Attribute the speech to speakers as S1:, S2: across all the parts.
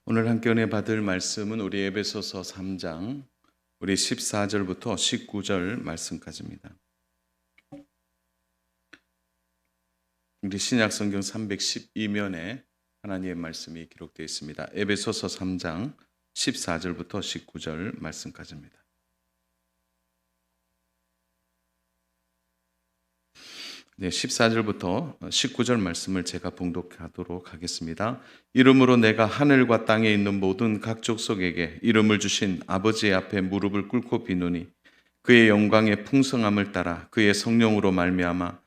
S1: 오늘 함께 은혜 받을 말씀은 우리 에베소서 3장 우리 14절부터 19절 말씀까지입니다. 우리 신약성경 312면에 하나님의 말씀이 기록되어 있습니다. 에베소서 3장 14절부터 19절 말씀까지입니다. 네, 14절부터 19절 말씀을 제가 봉독하도록 하겠습니다. 이름으로 내가 하늘과 땅에 있는 모든 각 족속에게 이름을 주신 아버지 앞에 무릎을 꿇고 비노니 그의 영광의 풍성함을 따라 그의 성령으로 말미암아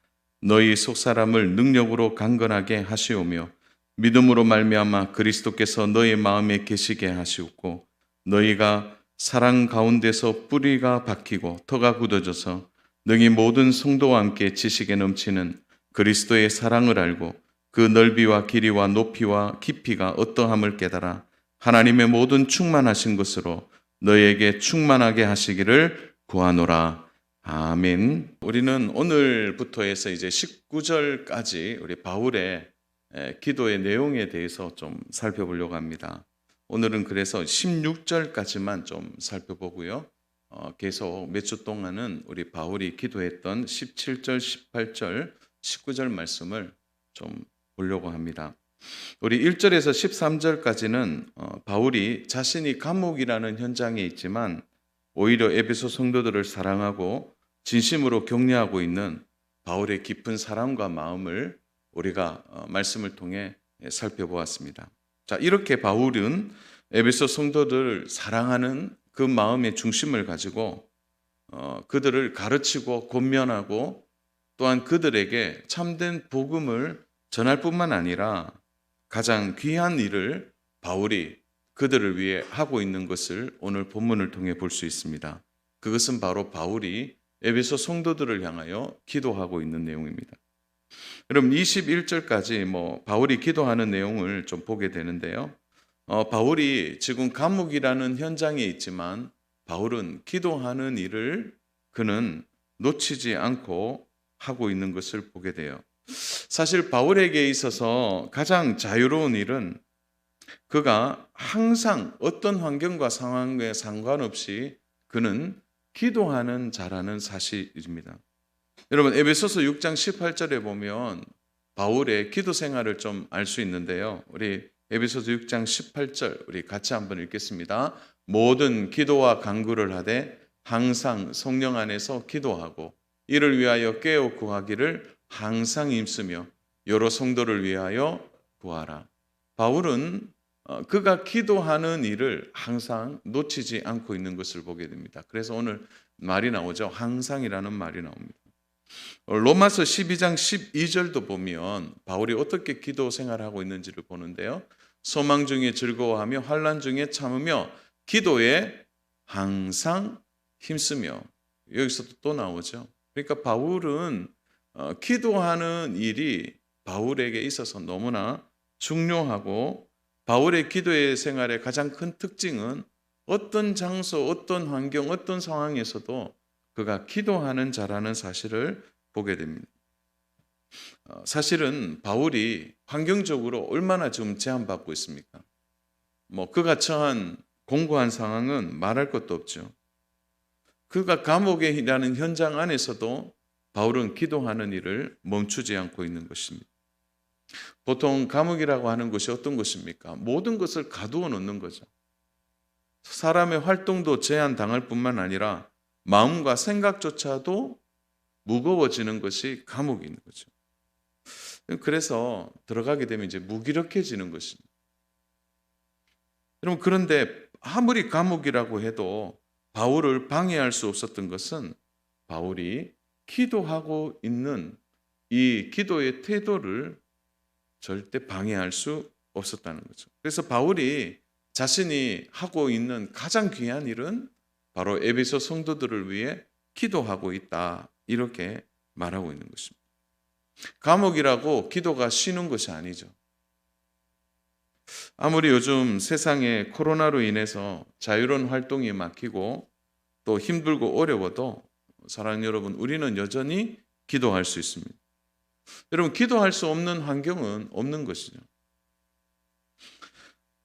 S1: 너희 속사람을 능력으로 강건하게 하시오며 믿음으로 말미암아 그리스도께서 너희 마음에 계시게 하시옵고 너희가 사랑 가운데서 뿌리가 박히고 터가 굳어져서 능히 모든 성도와 함께 지식에 넘치는 그리스도의 사랑을 알고 그 넓이와 길이와 높이와 깊이가 어떠함을 깨달아 하나님의 모든 충만하신 것으로 너희에게 충만하게 하시기를 구하노라. 아멘. 우리는 오늘부터 해서 이제 19절까지 우리 바울의 기도의 내용에 대해서 좀 살펴보려고 합니다. 오늘은 그래서 16절까지만 좀 살펴보고요. 계속 몇 주 동안은 우리 바울이 기도했던 17절, 18절, 19절 말씀을 좀 보려고 합니다. 우리 1절에서 13절까지는 바울이 자신이 감옥이라는 현장에 있지만 오히려 에베소 성도들을 사랑하고 진심으로 격려하고 있는 바울의 깊은 사랑과 마음을 우리가 말씀을 통해 살펴보았습니다. 자, 이렇게 바울은 에베소 성도들을 사랑하는 그 마음의 중심을 가지고 그들을 가르치고 권면하고 또한 그들에게 참된 복음을 전할 뿐만 아니라 가장 귀한 일을 바울이 그들을 위해 하고 있는 것을 오늘 본문을 통해 볼 수 있습니다. 그것은 바로 바울이 에베소 성도들을 향하여 기도하고 있는 내용입니다. 여러분 21절까지 바울이 기도하는 내용을 좀 보게 되는데요. 바울이 지금 감옥이라는 현장에 있지만 바울은 기도하는 일을 그는 놓치지 않고 하고 있는 것을 보게 돼요. 사실 바울에게 있어서 가장 자유로운 일은 그가 항상 어떤 환경과 상황에 상관없이 그는 기도하는 자라는 사실입니다. 여러분 에베소서 6장 18절에 보면 바울의 기도 생활을 좀 알 수 있는데요. 우리 에베소서 6장 18절 우리 같이 한번 읽겠습니다. 모든 기도와 간구를 하되 항상 성령 안에서 기도하고 이를 위하여 깨어 구하기를 항상 힘쓰며 여러 성도를 위하여 구하라. 바울은 그가 기도하는 일을 항상 놓치지 않고 있는 것을 보게 됩니다. 그래서 오늘 말이 나오죠. 항상이라는 말이 나옵니다. 로마서 12장 12절도 보면 바울이 어떻게 기도 생활하고 있는지를 보는데요. 소망 중에 즐거워하며 환난 중에 참으며 기도에 항상 힘쓰며 여기서도 또 나오죠. 그러니까 바울은 기도하는 일이 바울에게 있어서 너무나 중요하고 바울의 기도의 생활의 가장 큰 특징은 어떤 장소, 어떤 환경, 어떤 상황에서도 그가 기도하는 자라는 사실을 보게 됩니다. 사실은 바울이 환경적으로 얼마나 지금 제한받고 있습니까? 그가 처한 공고한 상황은 말할 것도 없죠. 그가 감옥이라는 현장 안에서도 바울은 기도하는 일을 멈추지 않고 있는 것입니다. 보통 감옥이라고 하는 것이 어떤 것입니까? 모든 것을 가두어 놓는 거죠. 사람의 활동도 제한당할 뿐만 아니라 마음과 생각조차도 무거워지는 것이 감옥인 거죠. 그래서 들어가게 되면 이제 무기력해지는 것입니다. 여러분 그런데 아무리 감옥이라고 해도 바울을 방해할 수 없었던 것은 바울이 기도하고 있는 이 기도의 태도를 절대 방해할 수 없었다는 거죠. 그래서 바울이 자신이 하고 있는 가장 귀한 일은 바로 에베소 성도들을 위해 기도하고 있다. 이렇게 말하고 있는 것입니다. 감옥이라고 기도가 쉬는 것이 아니죠. 아무리 요즘 세상에 코로나로 인해서 자유로운 활동이 막히고 또 힘들고 어려워도 사랑하는 여러분, 우리는 여전히 기도할 수 있습니다. 여러분, 기도할 수 없는 환경은 없는 것이죠.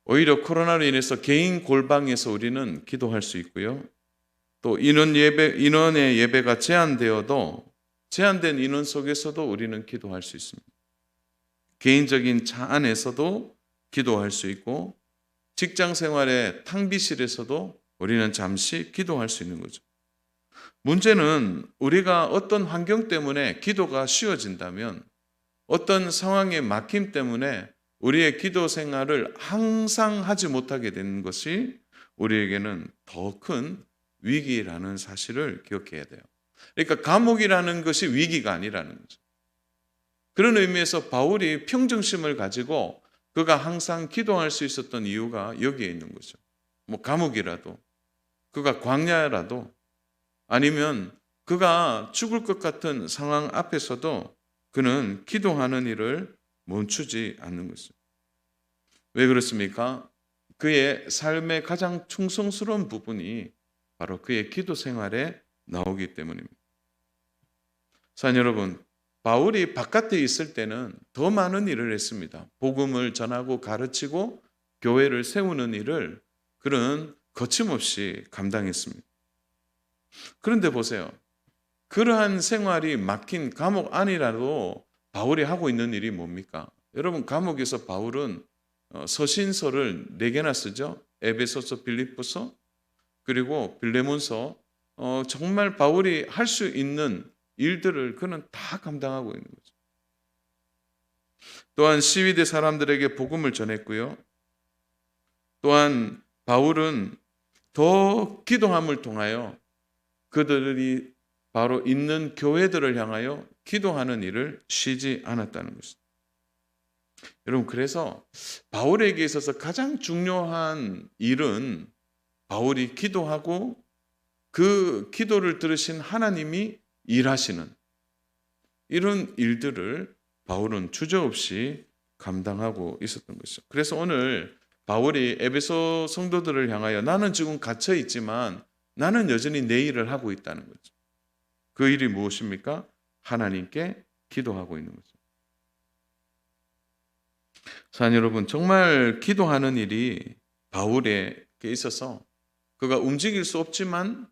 S1: 오히려 코로나로 인해서 개인 골방에서 우리는 기도할 수 있고요. 또 인원의 예배가 제한되어도 제한된 인원 속에서도 우리는 기도할 수 있습니다. 개인적인 차 안에서도 기도할 수 있고 직장 생활의 탕비실에서도 우리는 잠시 기도할 수 있는 거죠. 문제는 우리가 어떤 환경 때문에 기도가 쉬워진다면 어떤 상황의 막힘 때문에 우리의 기도 생활을 항상 하지 못하게 되는 것이 우리에게는 더 큰 위기라는 사실을 기억해야 돼요. 그러니까 감옥이라는 것이 위기가 아니라는 거죠. 그런 의미에서 바울이 평정심을 가지고 그가 항상 기도할 수 있었던 이유가 여기에 있는 거죠. 뭐 감옥이라도, 그가 광야라도, 아니면 그가 죽을 것 같은 상황 앞에서도 그는 기도하는 일을 멈추지 않는 것이죠. 왜 그렇습니까? 그의 삶의 가장 충성스러운 부분이 바로 그의 기도 생활에 나오기 때문입니다. 사랑 여러분, 바울이 바깥에 있을 때는 더 많은 일을 했습니다. 복음을 전하고 가르치고 교회를 세우는 일을 그는 거침없이 감당했습니다. 그런데 보세요. 그러한 생활이 막힌 감옥 안이라도 바울이 하고 있는 일이 뭡니까? 여러분, 감옥에서 바울은 서신서를 4개나 쓰죠. 에베소서, 빌립보서, 그리고 빌레몬서. 정말 바울이 할 수 있는 일들을 그는 다 감당하고 있는 거죠. 또한 시위대 사람들에게 복음을 전했고요. 또한 바울은 더 기도함을 통하여 그들이 바로 있는 교회들을 향하여 기도하는 일을 쉬지 않았다는 것입니다. 여러분, 그래서 바울에게 있어서 가장 중요한 일은 바울이 기도하고 그 기도를 들으신 하나님이 일하시는 이런 일들을 바울은 주저없이 감당하고 있었던 것이죠. 그래서 오늘 바울이 에베소 성도들을 향하여 나는 지금 갇혀 있지만 나는 여전히 내 일을 하고 있다는 거죠. 그 일이 무엇입니까? 하나님께 기도하고 있는 거죠. 사랑 여러분, 정말 기도하는 일이 바울에게 있어서 그가 움직일 수 없지만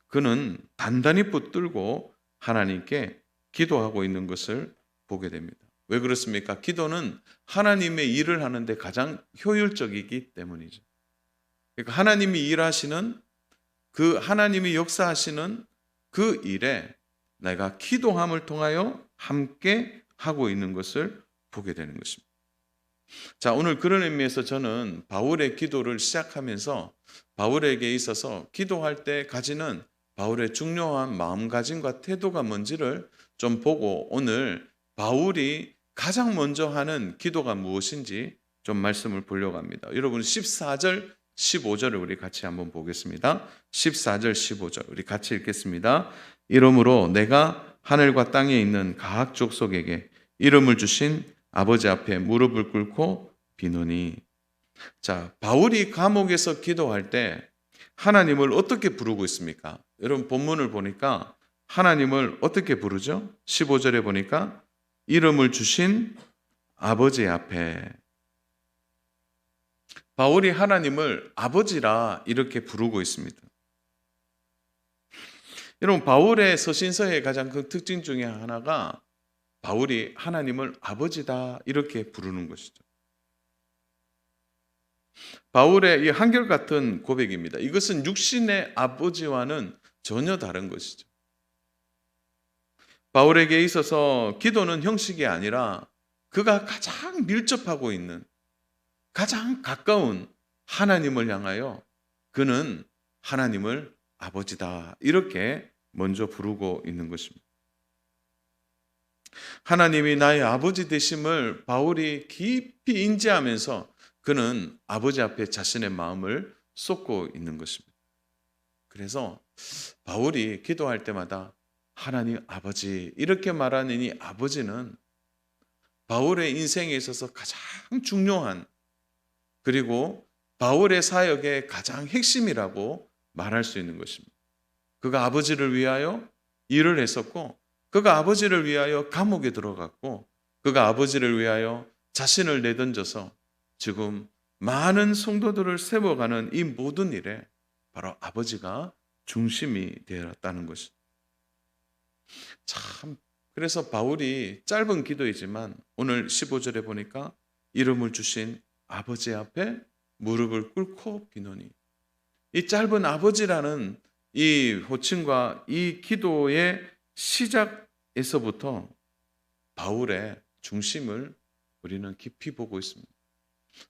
S1: 그는 단단히 붙들고 하나님께 기도하고 있는 것을 보게 됩니다. 왜 그렇습니까? 기도는 하나님의 일을 하는데 가장 효율적이기 때문이죠. 그러니까 하나님이 일하시는 그 하나님이 역사하시는 그 일에 내가 기도함을 통하여 함께 하고 있는 것을 보게 되는 것입니다. 자, 오늘 그런 의미에서 저는 바울의 기도를 시작하면서 바울에게 있어서 기도할 때 가지는 바울의 중요한 마음가짐과 태도가 뭔지를 좀 보고 오늘 바울이 가장 먼저 하는 기도가 무엇인지 좀 말씀을 보려고 합니다. 여러분 14절 15절을 우리 같이 한번 보겠습니다. 14절 15절 우리 같이 읽겠습니다. 이러므로 내가 하늘과 땅에 있는 각 족속에게 이름을 주신 아버지 앞에 무릎을 꿇고 비노니. 자, 바울이 감옥에서 기도할 때 하나님을 어떻게 부르고 있습니까? 여러분 본문을 보니까 하나님을 어떻게 부르죠? 15절에 보니까 이름을 주신 아버지 앞에. 바울이 하나님을 아버지라 이렇게 부르고 있습니다. 여러분 바울의 서신서의 가장 큰 특징 중에 하나가 바울이 하나님을 아버지다 이렇게 부르는 것이죠. 바울의 이 한결같은 고백입니다. 이것은 육신의 아버지와는 전혀 다른 것이죠. 바울에게 있어서 기도는 형식이 아니라 그가 가장 밀접하고 있는 가장 가까운 하나님을 향하여 그는 하나님을 아버지다 이렇게 먼저 부르고 있는 것입니다. 하나님이 나의 아버지 되심을 바울이 깊이 인지하면서 그는 아버지 앞에 자신의 마음을 쏟고 있는 것입니다. 그래서 바울이 기도할 때마다 하나님 아버지 이렇게 말하는 이 아버지는 바울의 인생에 있어서 가장 중요한 그리고 바울의 사역의 가장 핵심이라고 말할 수 있는 것입니다. 그가 아버지를 위하여 일을 했었고 그가 아버지를 위하여 감옥에 들어갔고 그가 아버지를 위하여 자신을 내던져서 지금 많은 성도들을 세워가는 이 모든 일에 바로 아버지가 중심이 되었다는 것이죠. 참, 그래서 바울이 짧은 기도이지만 오늘 15절에 보니까 이름을 주신 아버지 앞에 무릎을 꿇고 비노니, 이 짧은 아버지라는 이 호칭과 이 기도의 시작에서부터 바울의 중심을 우리는 깊이 보고 있습니다.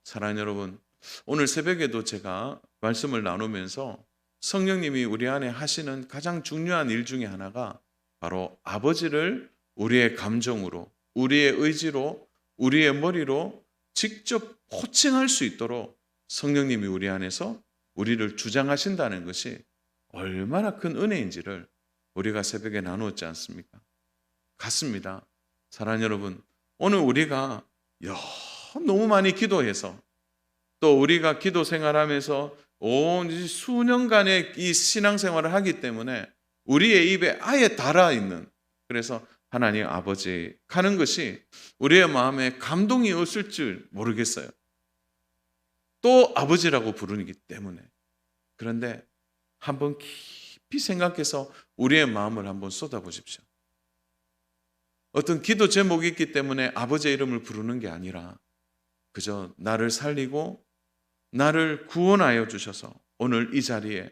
S1: 사랑하는 여러분, 오늘 새벽에도 제가 말씀을 나누면서 성령님이 우리 안에 하시는 가장 중요한 일 중에 하나가 바로 아버지를 우리의 감정으로, 우리의 의지로, 우리의 머리로 직접 호칭할 수 있도록 성령님이 우리 안에서 우리를 주장하신다는 것이 얼마나 큰 은혜인지를 우리가 새벽에 나누었지 않습니까? 같습니다. 사랑하는 여러분, 오늘 우리가 너무 많이 기도해서, 또 우리가 기도 생활하면서 온 수년간의 이 신앙생활을 하기 때문에 우리의 입에 아예 달아있는, 그래서 하나님 아버지 하는 것이 우리의 마음에 감동이 없을 줄 모르겠어요. 또 아버지라고 부르기 때문에. 그런데 한번 깊이 생각해서 우리의 마음을 한번 쏟아보십시오. 어떤 기도 제목이 있기 때문에 아버지의 이름을 부르는 게 아니라 그저 나를 살리고 나를 구원하여 주셔서 오늘 이 자리에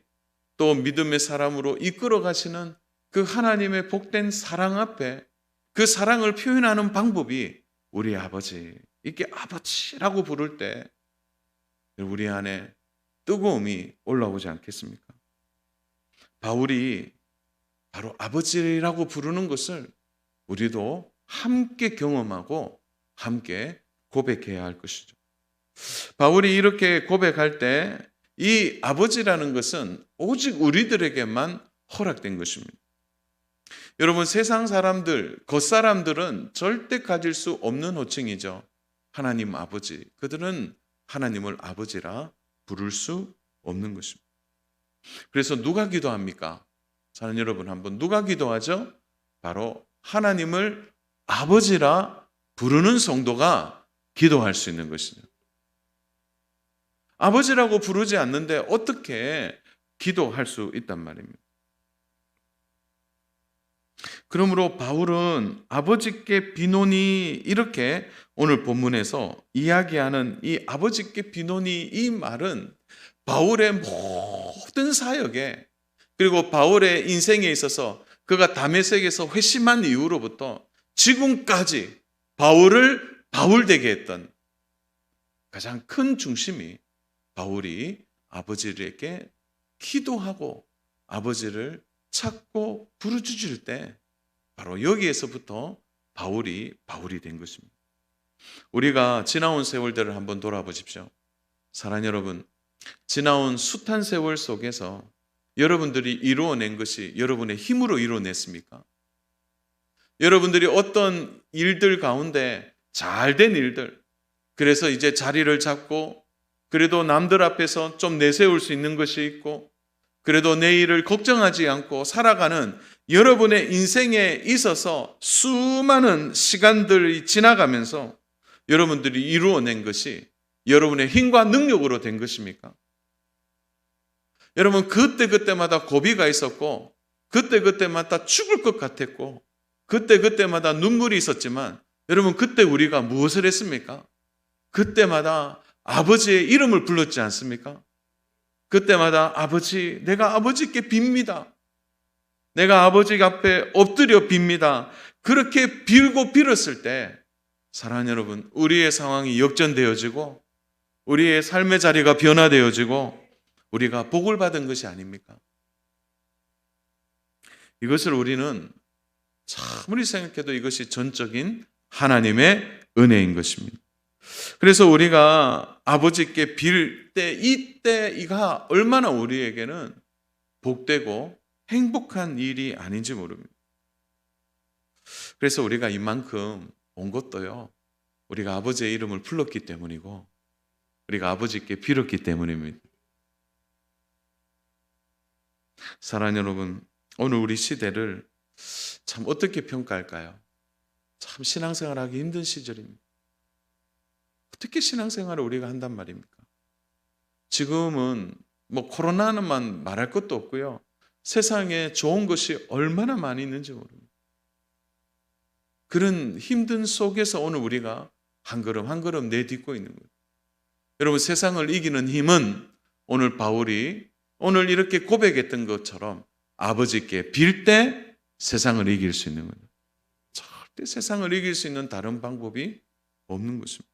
S1: 또 믿음의 사람으로 이끌어 가시는 그 하나님의 복된 사랑 앞에, 그 사랑을 표현하는 방법이 우리 아버지, 이렇게 아버지라고 부를 때 우리 안에 뜨거움이 올라오지 않겠습니까? 바울이 바로 아버지라고 부르는 것을 우리도 함께 경험하고 함께 고백해야 할 것이죠. 바울이 이렇게 고백할 때 이 아버지라는 것은 오직 우리들에게만 허락된 것입니다. 여러분, 세상 사람들, 겉사람들은 절대 가질 수 없는 호칭이죠. 하나님 아버지. 그들은 하나님을 아버지라 부를 수 없는 것입니다. 그래서 누가 기도합니까? 사는 여러분, 한번 누가 기도하죠? 바로 하나님을 아버지라 부르는 성도가 기도할 수 있는 것이죠. 아버지라고 부르지 않는데 어떻게 기도할 수 있단 말입니다. 그러므로 바울은 아버지께 비노니, 이렇게 오늘 본문에서 이야기하는 이 아버지께 비노니, 이 말은 바울의 모든 사역에, 그리고 바울의 인생에 있어서 그가 다메섹에서 회심한 이후로부터 지금까지 바울을 바울되게 했던 가장 큰 중심이 바울이 아버지에게 기도하고 아버지를 찾고 부르짖을 때 바로 여기에서부터 바울이 된 것입니다. 우리가 지나온 세월들을 한번 돌아보십시오. 사랑하는 여러분, 지나온 숱한 세월 속에서 여러분들이 이루어낸 것이 여러분의 힘으로 이루어냈습니까? 여러분들이 어떤 일들 가운데 잘된 일들, 그래서 이제 자리를 잡고 그래도 남들 앞에서 좀 내세울 수 있는 것이 있고, 그래도 내일을 걱정하지 않고 살아가는 여러분의 인생에 있어서 수많은 시간들이 지나가면서 여러분들이 이루어낸 것이 여러분의 힘과 능력으로 된 것입니까? 여러분, 그때마다 고비가 있었고, 그때마다 죽을 것 같았고, 그때마다 눈물이 있었지만, 여러분, 그때 우리가 무엇을 했습니까? 그때마다 아버지의 이름을 불렀지 않습니까? 그때마다 아버지, 내가 아버지께 빕니다. 내가 아버지 앞에 엎드려 빕니다. 그렇게 빌고 빌었을 때, 사랑하는 여러분, 우리의 상황이 역전되어지고 우리의 삶의 자리가 변화되어지고 우리가 복을 받은 것이 아닙니까? 이것을 우리는 아무리 생각해도 이것이 전적인 하나님의 은혜인 것입니다. 그래서 우리가 아버지께 빌 때, 이때 이가 얼마나 우리에게는 복되고 행복한 일이 아닌지 모릅니다. 그래서 우리가 이만큼 온 것도요, 우리가 아버지의 이름을 불렀기 때문이고 우리가 아버지께 빌었기 때문입니다. 사랑하는 여러분, 오늘 우리 시대를 참 어떻게 평가할까요? 참 신앙생활하기 힘든 시절입니다. 어떻게 신앙생활을 우리가 한단 말입니까? 지금은 뭐 코로나는만 말할 것도 없고요. 세상에 좋은 것이 얼마나 많이 있는지 모릅니다. 그런 힘든 속에서 오늘 우리가 한 걸음 한 걸음 내딛고 있는 거예요. 여러분, 세상을 이기는 힘은 오늘 바울이 오늘 이렇게 고백했던 것처럼 아버지께 빌 때 세상을 이길 수 있는 거예요. 절대 세상을 이길 수 있는 다른 방법이 없는 것입니다.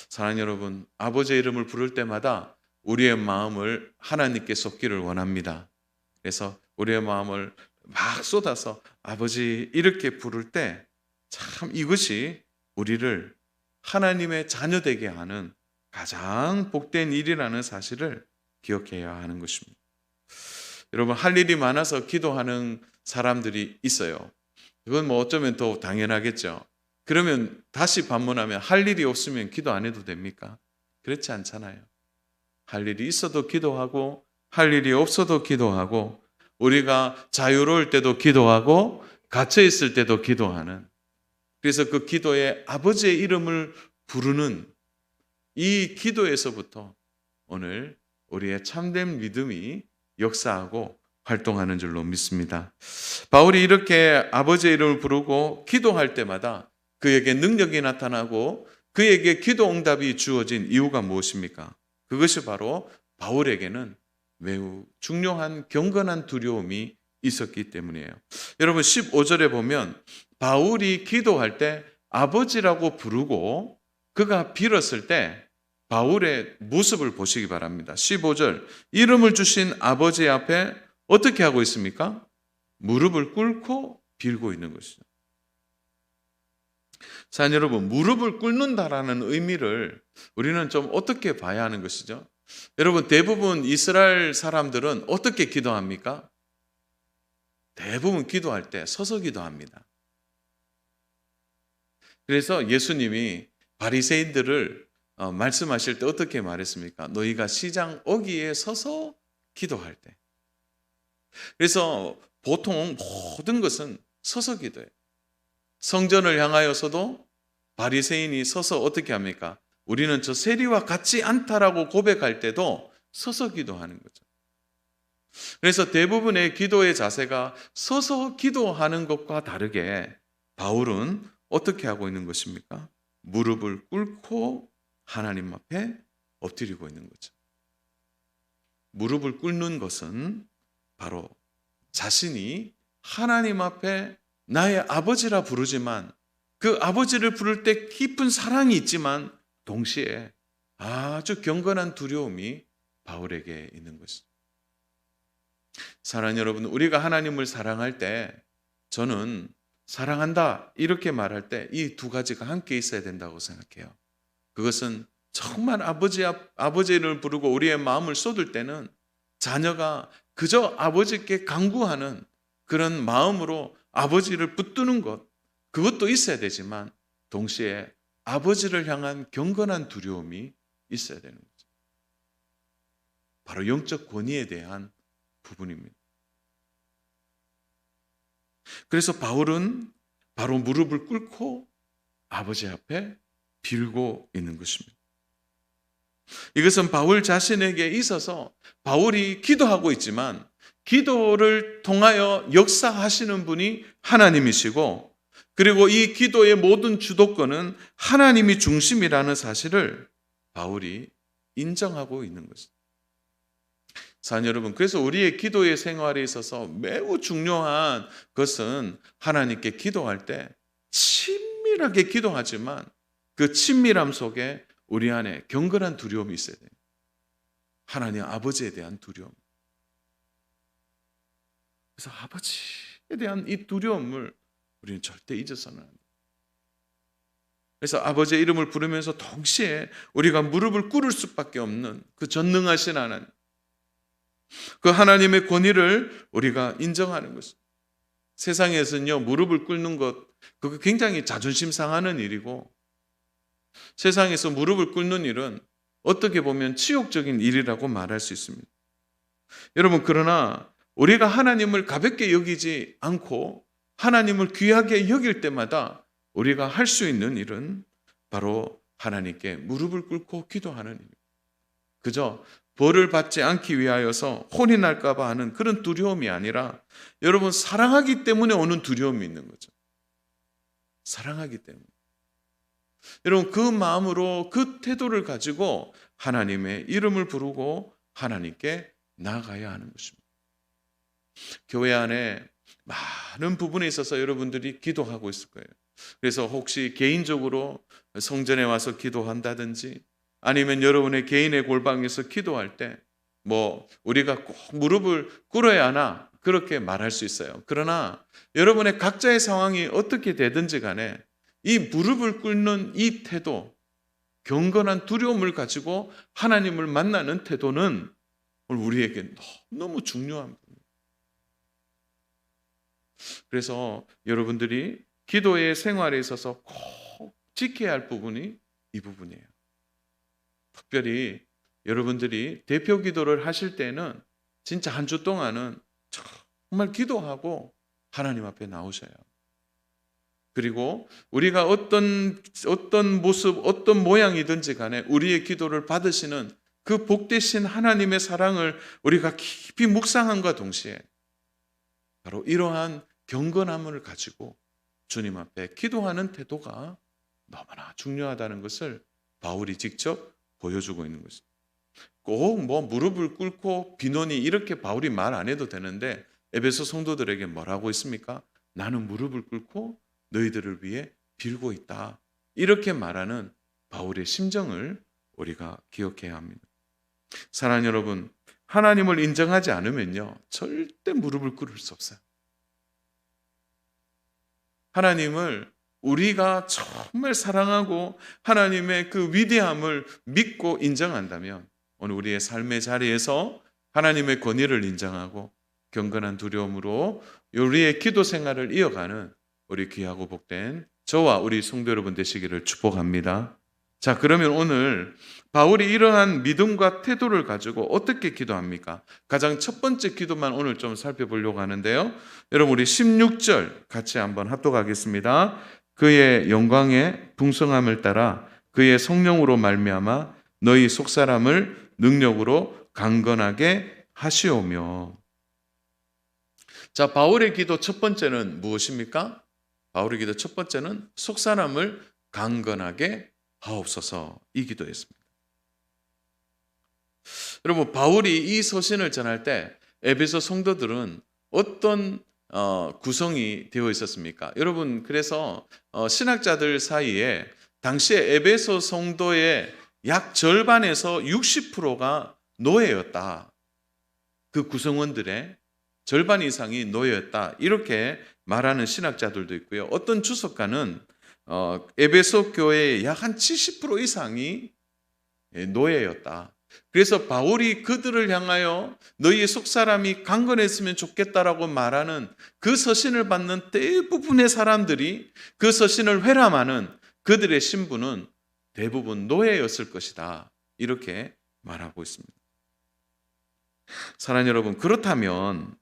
S1: 사랑하는 여러분, 아버지의 이름을 부를 때마다 우리의 마음을 하나님께 쏟기를 원합니다. 그래서 우리의 마음을 막 쏟아서 아버지 이렇게 부를 때 참 이것이 우리를 하나님의 자녀 되게 하는 가장 복된 일이라는 사실을 기억해야 하는 것입니다. 여러분, 할 일이 많아서 기도하는 사람들이 있어요. 그건 뭐 어쩌면 더 당연하겠죠. 그러면 다시 반문하면 할 일이 없으면 기도 안 해도 됩니까? 그렇지 않잖아요. 할 일이 있어도 기도하고 할 일이 없어도 기도하고 우리가 자유로울 때도 기도하고 갇혀 있을 때도 기도하는, 그래서 그 기도에 아버지의 이름을 부르는 이 기도에서부터 오늘 우리의 참된 믿음이 역사하고 활동하는 줄로 믿습니다. 바울이 이렇게 아버지의 이름을 부르고 기도할 때마다 그에게 능력이 나타나고 그에게 기도 응답이 주어진 이유가 무엇입니까? 그것이 바로 바울에게는 매우 중요한 경건한 두려움이 있었기 때문이에요. 여러분, 15절에 보면 바울이 기도할 때 아버지라고 부르고 그가 빌었을 때 바울의 모습을 보시기 바랍니다. 15절, 이름을 주신 아버지 앞에 어떻게 하고 있습니까? 무릎을 꿇고 빌고 있는 것이죠. 자, 여러분, 무릎을 꿇는다라는 의미를 우리는 좀 어떻게 봐야 하는 것이죠? 여러분, 대부분 이스라엘 사람들은 어떻게 기도합니까? 대부분 기도할 때 서서 기도합니다. 그래서 예수님이 바리새인들을 말씀하실 때 어떻게 말했습니까? 너희가 시장 어귀에 서서 기도할 때. 그래서 보통 모든 것은 서서 기도해요. 성전을 향하여서도 바리새인이 서서 어떻게 합니까? 우리는 저 세리와 같지 않다라고 고백할 때도 서서 기도하는 거죠. 그래서 대부분의 기도의 자세가 서서 기도하는 것과 다르게 바울은 어떻게 하고 있는 것입니까? 무릎을 꿇고 하나님 앞에 엎드리고 있는 거죠. 무릎을 꿇는 것은 바로 자신이 하나님 앞에 나의 아버지라 부르지만 그 아버지를 부를 때 깊은 사랑이 있지만 동시에 아주 경건한 두려움이 바울에게 있는 것입니다. 사랑하는 여러분, 우리가 하나님을 사랑할 때 저는 사랑한다 이렇게 말할 때 이 두 가지가 함께 있어야 된다고 생각해요. 그것은 정말 아버지를 부르고 우리의 마음을 쏟을 때는 자녀가 그저 아버지께 간구하는 그런 마음으로 아버지를 붙드는 것, 그것도 있어야 되지만 동시에 아버지를 향한 경건한 두려움이 있어야 되는 거죠. 바로 영적 권위에 대한 부분입니다. 그래서 바울은 바로 무릎을 꿇고 아버지 앞에 빌고 있는 것입니다. 이것은 바울 자신에게 있어서 바울이 기도하고 있지만 기도를 통하여 역사하시는 분이 하나님이시고, 그리고 이 기도의 모든 주도권은 하나님이 중심이라는 사실을 바울이 인정하고 있는 것입니다. 사랑하는 여러분, 그래서 우리의 기도의 생활에 있어서 매우 중요한 것은 하나님께 기도할 때 친밀하게 기도하지만 그 친밀함 속에 우리 안에 경건한 두려움이 있어야 돼요. 하나님 아버지에 대한 두려움. 그래서 아버지에 대한 이 두려움을 우리는 절대 잊어서는 안 돼요. 그래서 아버지의 이름을 부르면서 동시에 우리가 무릎을 꿇을 수밖에 없는 그 전능하신 하나님, 그 하나님의 권위를 우리가 인정하는 것입니다. 세상에서는요, 무릎을 꿇는 것, 그거 굉장히 자존심 상하는 일이고, 세상에서 무릎을 꿇는 일은 어떻게 보면 치욕적인 일이라고 말할 수 있습니다. 여러분, 그러나 우리가 하나님을 가볍게 여기지 않고 하나님을 귀하게 여길 때마다 우리가 할 수 있는 일은 바로 하나님께 무릎을 꿇고 기도하는 일입니다. 그저 벌을 받지 않기 위하여서 혼이 날까 봐 하는 그런 두려움이 아니라 여러분 사랑하기 때문에 오는 두려움이 있는 거죠. 사랑하기 때문에. 여러분 그 마음으로 그 태도를 가지고 하나님의 이름을 부르고 하나님께 나아가야 하는 것입니다. 교회 안에 많은 부분에 있어서 여러분들이 기도하고 있을 거예요. 그래서 혹시 개인적으로 성전에 와서 기도한다든지 아니면 여러분의 개인의 골방에서 기도할 때 우리가 꼭 무릎을 꿇어야 하나 그렇게 말할 수 있어요. 그러나 여러분의 각자의 상황이 어떻게 되든지 간에 이 무릎을 꿇는 이 태도, 경건한 두려움을 가지고 하나님을 만나는 태도는 오늘 우리에게 너무 중요합니다. 그래서 여러분들이 기도의 생활에 있어서 꼭 지켜야 할 부분이 이 부분이에요. 특별히 여러분들이 대표 기도를 하실 때는 진짜 한 주 동안은 정말 기도하고 하나님 앞에 나오셔요. 그리고 우리가 어떤 모습, 어떤 모양이든지 간에 우리의 기도를 받으시는 그 복되신 하나님의 사랑을 우리가 깊이 묵상함과 동시에 바로 이러한 경건함을 가지고 주님 앞에 기도하는 태도가 너무나 중요하다는 것을 바울이 직접 보여주고 있는 것입니다. 꼭 무릎을 꿇고 비노니 이렇게 바울이 말 안 해도 되는데 에베소 성도들에게 뭐라고 했습니까? 나는 무릎을 꿇고 너희들을 위해 빌고 있다. 이렇게 말하는 바울의 심정을 우리가 기억해야 합니다. 사랑하는 여러분, 하나님을 인정하지 않으면요 절대 무릎을 꿇을 수 없어요. 하나님을 우리가 정말 사랑하고 하나님의 그 위대함을 믿고 인정한다면 오늘 우리의 삶의 자리에서 하나님의 권위를 인정하고 경건한 두려움으로 우리의 기도 생활을 이어가는 우리 귀하고 복된 저와 우리 성도 여러분 되시기를 축복합니다. 자, 그러면 오늘 바울이 이러한 믿음과 태도를 가지고 어떻게 기도합니까? 가장 첫 번째 기도만 오늘 좀 살펴보려고 하는데요. 여러분 우리 16절 같이 한번 합독하겠습니다. 그의 영광의 풍성함을 따라 그의 성령으로 말미암아 너희 속사람을 능력으로 강건하게 하시오며. 자, 바울의 기도 첫 번째는 무엇입니까? 바울의 기도 첫 번째는 속사람을 강건하게 하옵소서 이 기도였습니다. 여러분 바울이 이 서신을 전할 때 에베소 성도들은 어떤 구성이 되어 있었습니까? 여러분 그래서 신학자들 사이에 당시에 에베소 성도의 약 절반에서 60%가 노예였다. 그 구성원들의 절반 이상이 노예였다. 이렇게 말하는 신학자들도 있고요. 어떤 주석가는 에베소 교회의 약 한 70% 이상이 노예였다. 그래서 바울이 그들을 향하여 너희의 속사람이 강건했으면 좋겠다라고 말하는 그 서신을 받는 대부분의 사람들이 그 서신을 회람하는 그들의 신분은 대부분 노예였을 것이다. 이렇게 말하고 있습니다. 사랑하는 여러분, 그렇다면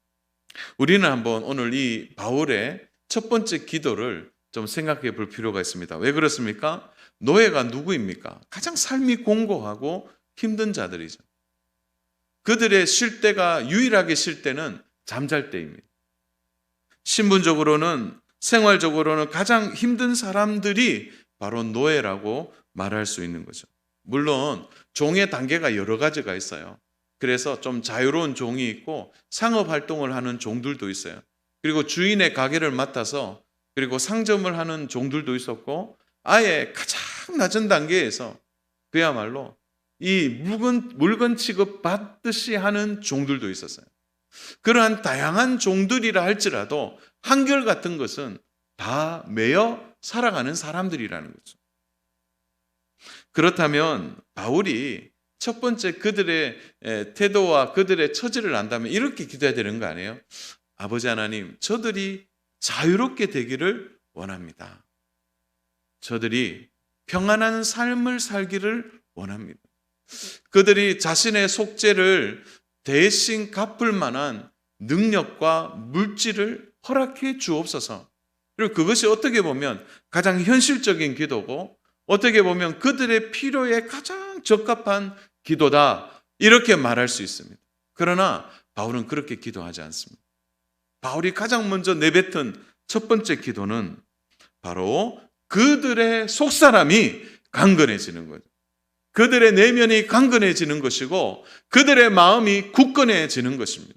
S1: 우리는 한번 오늘 이 바울의 첫 번째 기도를 좀 생각해 볼 필요가 있습니다. 왜 그렇습니까? 노예가 누구입니까? 가장 삶이 공고하고 힘든 자들이죠. 그들의 쉴 때가 유일하게 쉴 때는 잠잘 때입니다. 신분적으로는 생활적으로는 가장 힘든 사람들이 바로 노예라고 말할 수 있는 거죠. 물론 종의 단계가 여러 가지가 있어요. 그래서 좀 자유로운 종이 있고 상업 활동을 하는 종들도 있어요. 그리고 주인의 가게를 맡아서 그리고 상점을 하는 종들도 있었고 아예 가장 낮은 단계에서 그야말로 이 물건 취급 받듯이 하는 종들도 있었어요. 그러한 다양한 종들이라 할지라도 한결같은 것은 다 매여 살아가는 사람들이라는 거죠. 그렇다면 바울이 첫 번째 그들의 태도와 그들의 처지를 안다면 이렇게 기도해야 되는 거 아니에요? 아버지 하나님, 저들이 자유롭게 되기를 원합니다. 저들이 평안한 삶을 살기를 원합니다. 그들이 자신의 속죄를 대신 갚을 만한 능력과 물질을 허락해 주옵소서. 그리고 그것이 어떻게 보면 가장 현실적인 기도고 어떻게 보면 그들의 필요에 가장 적합한 기도다 이렇게 말할 수 있습니다. 그러나 바울은 그렇게 기도하지 않습니다. 바울이 가장 먼저 내뱉은 첫 번째 기도는 바로 그들의 속사람이 강건해지는 거죠. 그들의 내면이 강건해지는 것이고 그들의 마음이 굳건해지는 것입니다.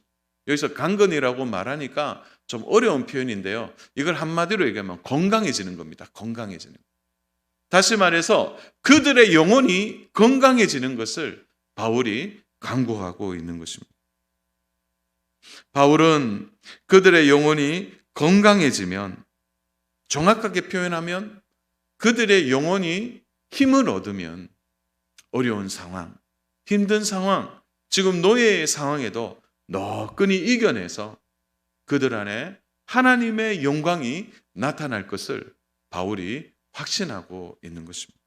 S1: 여기서 강건이라고 말하니까 좀 어려운 표현인데요. 이걸 한마디로 얘기하면 건강해지는 겁니다. 건강해지는. 다시 말해서 그들의 영혼이 건강해지는 것을 바울이 강구하고 있는 것입니다. 바울은 그들의 영혼이 건강해지면, 정확하게 표현하면 그들의 영혼이 힘을 얻으면 어려운 상황, 힘든 상황, 지금 노예의 상황에도 너끈히 이겨내서 그들 안에 하나님의 영광이 나타날 것을 바울이 확신하고 있는 것입니다.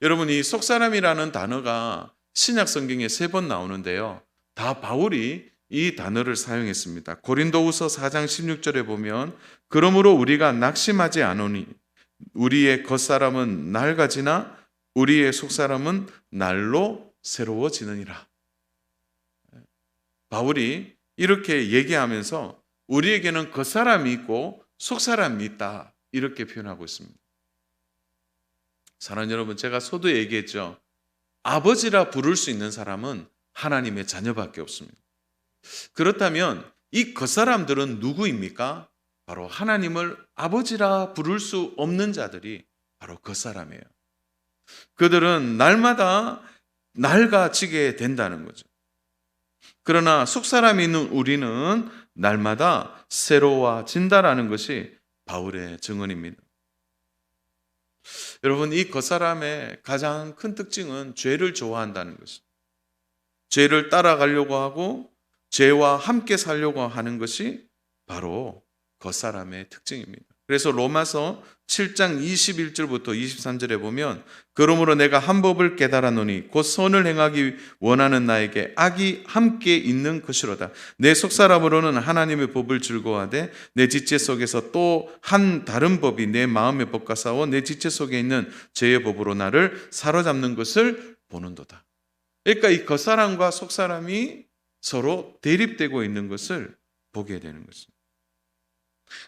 S1: 여러분, 이 속사람이라는 단어가 신약 성경에 3번 나오는데요. 다 바울이 이 단어를 사용했습니다. 고린도후서 4장 16절에 보면 그러므로 우리가 낙심하지 않으니 우리의 겉사람은 낡아지나 우리의 속사람은 날로 새로워지느니라. 바울이 이렇게 얘기하면서 우리에게는 겉사람이 있고 속사람이 있다 이렇게 표현하고 있습니다. 사랑하는 여러분, 제가 서두에 얘기했죠. 아버지라 부를 수 있는 사람은 하나님의 자녀밖에 없습니다. 그렇다면 이 겉사람들은 누구입니까? 바로 하나님을 아버지라 부를 수 없는 자들이 바로 겉사람이에요. 그들은 날마다 낡아지게 된다는 거죠. 그러나 속사람이 있는 우리는 날마다 새로워진다라는 것이 바울의 증언입니다. 여러분, 이 겉사람의 가장 큰 특징은 죄를 좋아한다는 것입니다. 죄를 따라가려고 하고 죄와 함께 살려고 하는 것이 바로 겉사람의 특징입니다. 그래서 로마서 7장 21절부터 23절에 보면 그러므로 내가 한 법을 깨달았노니 곧 선을 행하기 원하는 나에게 악이 함께 있는 것이로다. 내 속사람으로는 하나님의 법을 즐거워하되 내 지체 속에서 또 한 다른 법이 내 마음의 법과 싸워 내 지체 속에 있는 죄의 법으로 나를 사로잡는 것을 보는도다. 그러니까 이 겉사람과 속사람이 서로 대립되고 있는 것을 보게 되는 것입니다.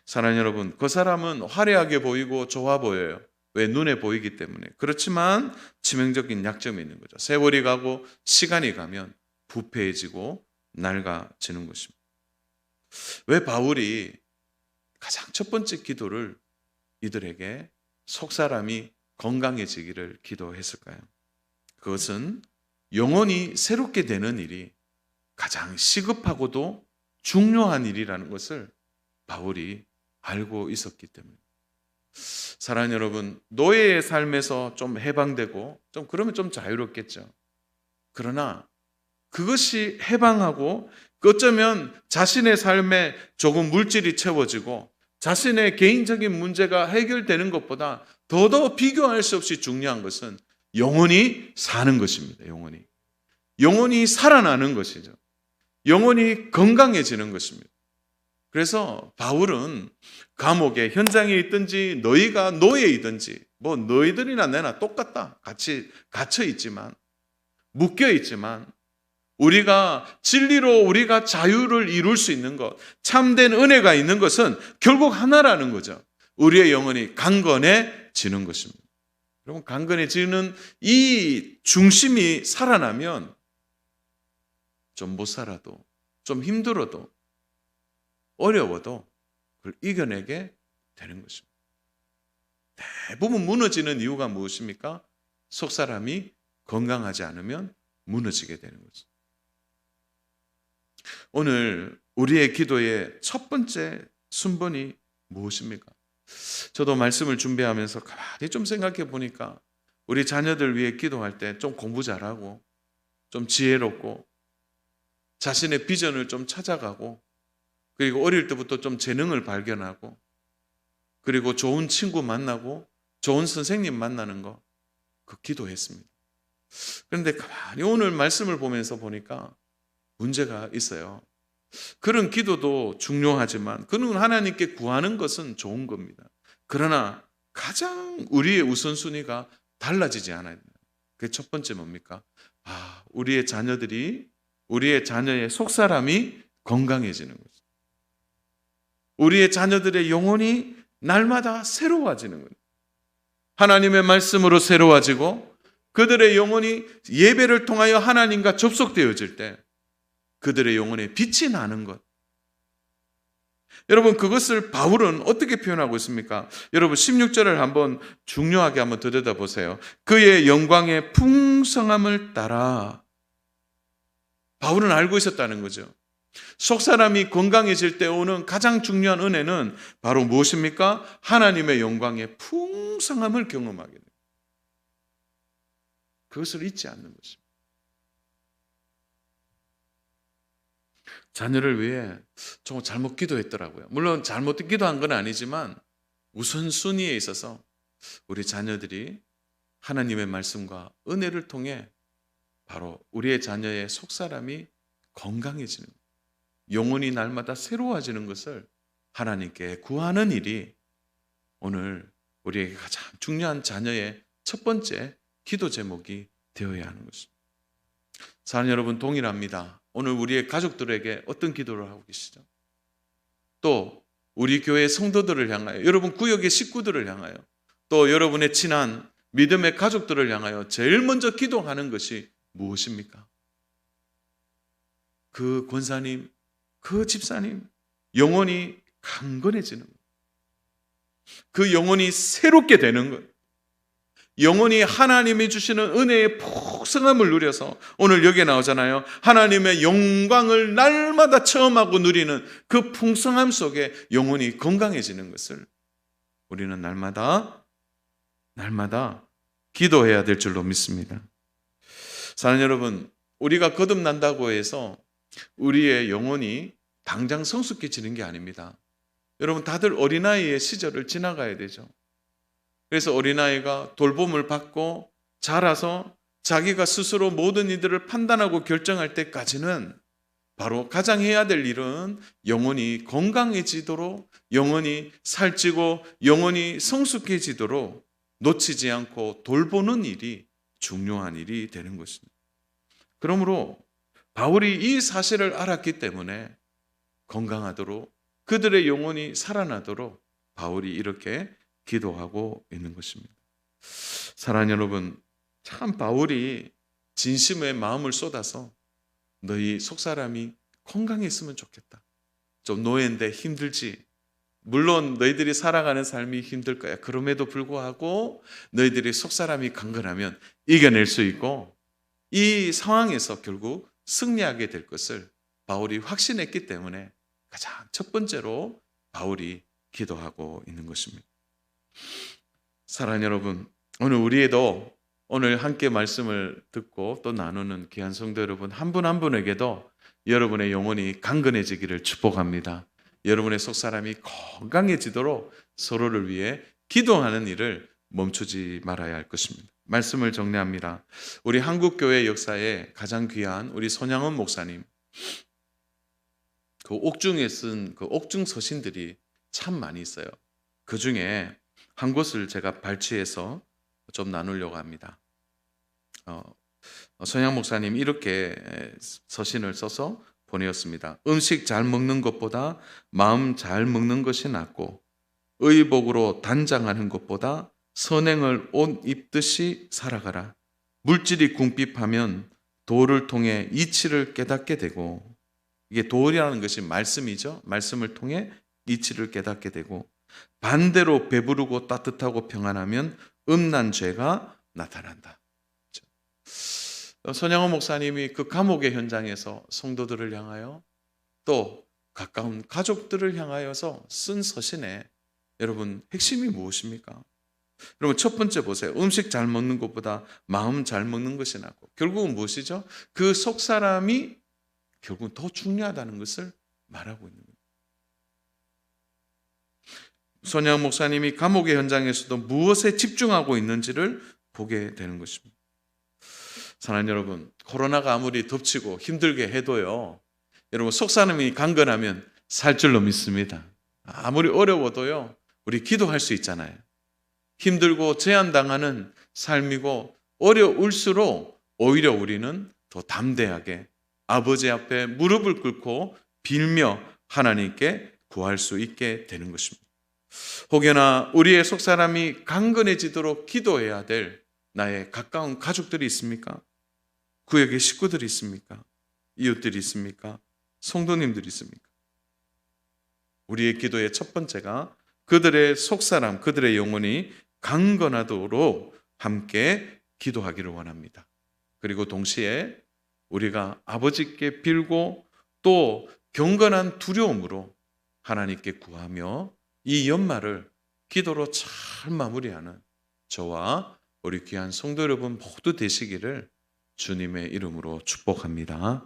S1: 사랑하는 여러분, 겉사람은 화려하게 보이고 좋아 보여요. 왜? 눈에 보이기 때문에. 그렇지만 치명적인 약점이 있는 거죠. 세월이 가고 시간이 가면 부패해지고 낡아지는 것입니다. 왜 바울이 가장 첫 번째 기도를 이들에게 속사람이 건강해지기를 기도했을까요? 그것은 영혼이 새롭게 되는 일이 가장 시급하고도 중요한 일이라는 것을 바울이 알고 있었기 때문입니다. 사랑하는 여러분, 노예의 삶에서 좀 해방되고 그러면 좀 자유롭겠죠. 그러나 그것이 해방하고 어쩌면 자신의 삶에 조금 물질이 채워지고 자신의 개인적인 문제가 해결되는 것보다 더더 비교할 수 없이 중요한 것은 영혼이 사는 것입니다. 영혼이 살아나는 것이죠. 영혼이 건강해지는 것입니다. 그래서 바울은 감옥의 현장에 있든지 너희가 노예이든지 뭐 너희들이나 내나 똑같다. 같이 갇혀 있지만 묶여 있지만 우리가 진리로 우리가 자유를 이룰 수 있는 것, 참된 은혜가 있는 것은 결국 하나라는 거죠. 우리의 영혼이 강건해지는 것입니다. 여러분, 강건해지는 이 중심이 살아나면 좀 못 살아도, 좀 힘들어도, 어려워도 그걸 이겨내게 되는 것입니다. 대부분 무너지는 이유가 무엇입니까? 속사람이 건강하지 않으면 무너지게 되는 거죠. 오늘 우리의 기도의 첫 번째 순번이 무엇입니까? 저도 말씀을 준비하면서 가만히 좀 생각해 보니까 우리 자녀들 위해 기도할 때 좀 공부 잘하고 좀 지혜롭고 자신의 비전을 좀 찾아가고 그리고 어릴 때부터 좀 재능을 발견하고 그리고 좋은 친구 만나고 좋은 선생님 만나는 거 그 기도했습니다. 그런데 가만히 오늘 말씀을 보면서 보니까 문제가 있어요. 그런 기도도 중요하지만 그는 하나님께 구하는 것은 좋은 겁니다. 그러나 가장 우리의 우선순위가 달라지지 않아야 됩니다. 그게 첫 번째 뭡니까? 우리의 자녀의 속사람이 건강해지는 거죠. 우리의 자녀들의 영혼이 날마다 새로워지는 거예요. 하나님의 말씀으로 새로워지고 그들의 영혼이 예배를 통하여 하나님과 접속되어질 때 그들의 영혼에 빛이 나는 것. 여러분, 그것을 바울은 어떻게 표현하고 있습니까? 여러분, 16절을 한번 중요하게 한번 들여다보세요. 그의 영광의 풍성함을 따라. 바울은 알고 있었다는 거죠. 속사람이 건강해질 때 오는 가장 중요한 은혜는 바로 무엇입니까? 하나님의 영광의 풍성함을 경험하게 됩니다. 그것을 잊지 않는 것입니다. 자녀를 위해 좀 잘못 기도했더라고요. 물론 잘못 기도한 건 아니지만 우선순위에 있어서 우리 자녀들이 하나님의 말씀과 은혜를 통해 바로 우리의 자녀의 속사람이 건강해지는 것, 영혼이 날마다 새로워지는 것을 하나님께 구하는 일이 오늘 우리에게 가장 중요한 자녀의 첫 번째 기도 제목이 되어야 하는 것입니다. 사랑하는 여러분, 동일합니다. 오늘 우리의 가족들에게 어떤 기도를 하고 계시죠? 또 우리 교회 성도들을 향하여, 여러분 구역의 식구들을 향하여, 또 여러분의 친한 믿음의 가족들을 향하여 제일 먼저 기도하는 것이 무엇입니까? 그 권사님, 그 집사님 영혼이 강건해지는 것, 그 영혼이 새롭게 되는 것, 영혼이 하나님이 주시는 은혜의 풍성함을 누려서 오늘 여기에 나오잖아요. 하나님의 영광을 날마다 체험하고 누리는 그 풍성함 속에 영혼이 건강해지는 것을 우리는 날마다 기도해야 될 줄로 믿습니다. 사랑하는 여러분, 우리가 거듭난다고 해서 우리의 영혼이 당장 성숙해지는 게 아닙니다. 여러분, 다들 어린아이의 시절을 지나가야 되죠. 그래서 어린아이가 돌봄을 받고 자라서 자기가 스스로 모든 이들을 판단하고 결정할 때까지는 바로 가장 해야 될 일은 영혼이 건강해지도록, 영혼이 살찌고 영혼이 성숙해지도록 놓치지 않고 돌보는 일이 중요한 일이 되는 것입니다. 그러므로 바울이 이 사실을 알았기 때문에 건강하도록, 그들의 영혼이 살아나도록 바울이 이렇게 기도하고 있는 것입니다. 사랑하는 여러분, 참 바울이 진심의 마음을 쏟아서 너희 속사람이 건강했으면 좋겠다. 좀 노예인데 힘들지. 물론 너희들이 살아가는 삶이 힘들 거야. 그럼에도 불구하고 너희들이 속사람이 강건하면 이겨낼 수 있고 이 상황에서 결국 승리하게 될 것을 바울이 확신했기 때문에 가장 첫 번째로 바울이 기도하고 있는 것입니다. 사랑하는 여러분, 오늘 우리도 오늘 함께 말씀을 듣고 또 나누는 귀한 성도 여러분 한 분 한 분에게도 여러분의 영혼이 강건해지기를 축복합니다. 여러분의 속사람이 건강해지도록 서로를 위해 기도하는 일을 멈추지 말아야 할 것입니다. 말씀을 정리합니다. 우리 한국교회 역사에 가장 귀한 우리 손양원 목사님, 그 옥중에 쓴 그 옥중 서신들이 참 많이 있어요. 그 중에 한 곳을 제가 발췌해서 좀 나누려고 합니다. 손양 목사님 이렇게 서신을 써서 보내었습니다. 음식 잘 먹는 것보다 마음 잘 먹는 것이 낫고 의복으로 단장하는 것보다 선행을 옷 입듯이 살아가라. 물질이 궁핍하면 도를 통해 이치를 깨닫게 되고, 이게 도리라는 것이 말씀이죠. 말씀을 통해 이치를 깨닫게 되고, 반대로 배부르고 따뜻하고 평안하면 음란 죄가 나타난다. 손양원 목사님이 그 감옥의 현장에서 성도들을 향하여 또 가까운 가족들을 향하여서 쓴 서신에 여러분 핵심이 무엇입니까? 여러분 첫 번째 보세요. 음식 잘 먹는 것보다 마음 잘 먹는 것이 낫고, 결국은 무엇이죠? 그 속사람이 결국은 더 중요하다는 것을 말하고 있는 거예요. 손양 목사님이 감옥의 현장에서도 무엇에 집중하고 있는지를 보게 되는 것입니다. 사랑하는 여러분, 코로나가 아무리 덮치고 힘들게 해도요, 여러분 속사람이 강건하면 살 줄로 믿습니다. 아무리 어려워도요, 우리 기도할 수 있잖아요. 힘들고 제한당하는 삶이고 어려울수록 오히려 우리는 더 담대하게 아버지 앞에 무릎을 꿇고 빌며 하나님께 구할 수 있게 되는 것입니다. 혹여나 우리의 속사람이 강건해지도록 기도해야 될 나의 가까운 가족들이 있습니까? 구역의 식구들이 있습니까? 이웃들이 있습니까? 성도님들이 있습니까? 우리의 기도의 첫 번째가 그들의 속사람, 그들의 영혼이 강건하도록 함께 기도하기를 원합니다. 그리고 동시에 우리가 아버지께 빌고 또 경건한 두려움으로 하나님께 구하며 이 연말을 기도로 잘 마무리하는 저와 우리 귀한 성도 여러분 모두 되시기를 주님의 이름으로 축복합니다.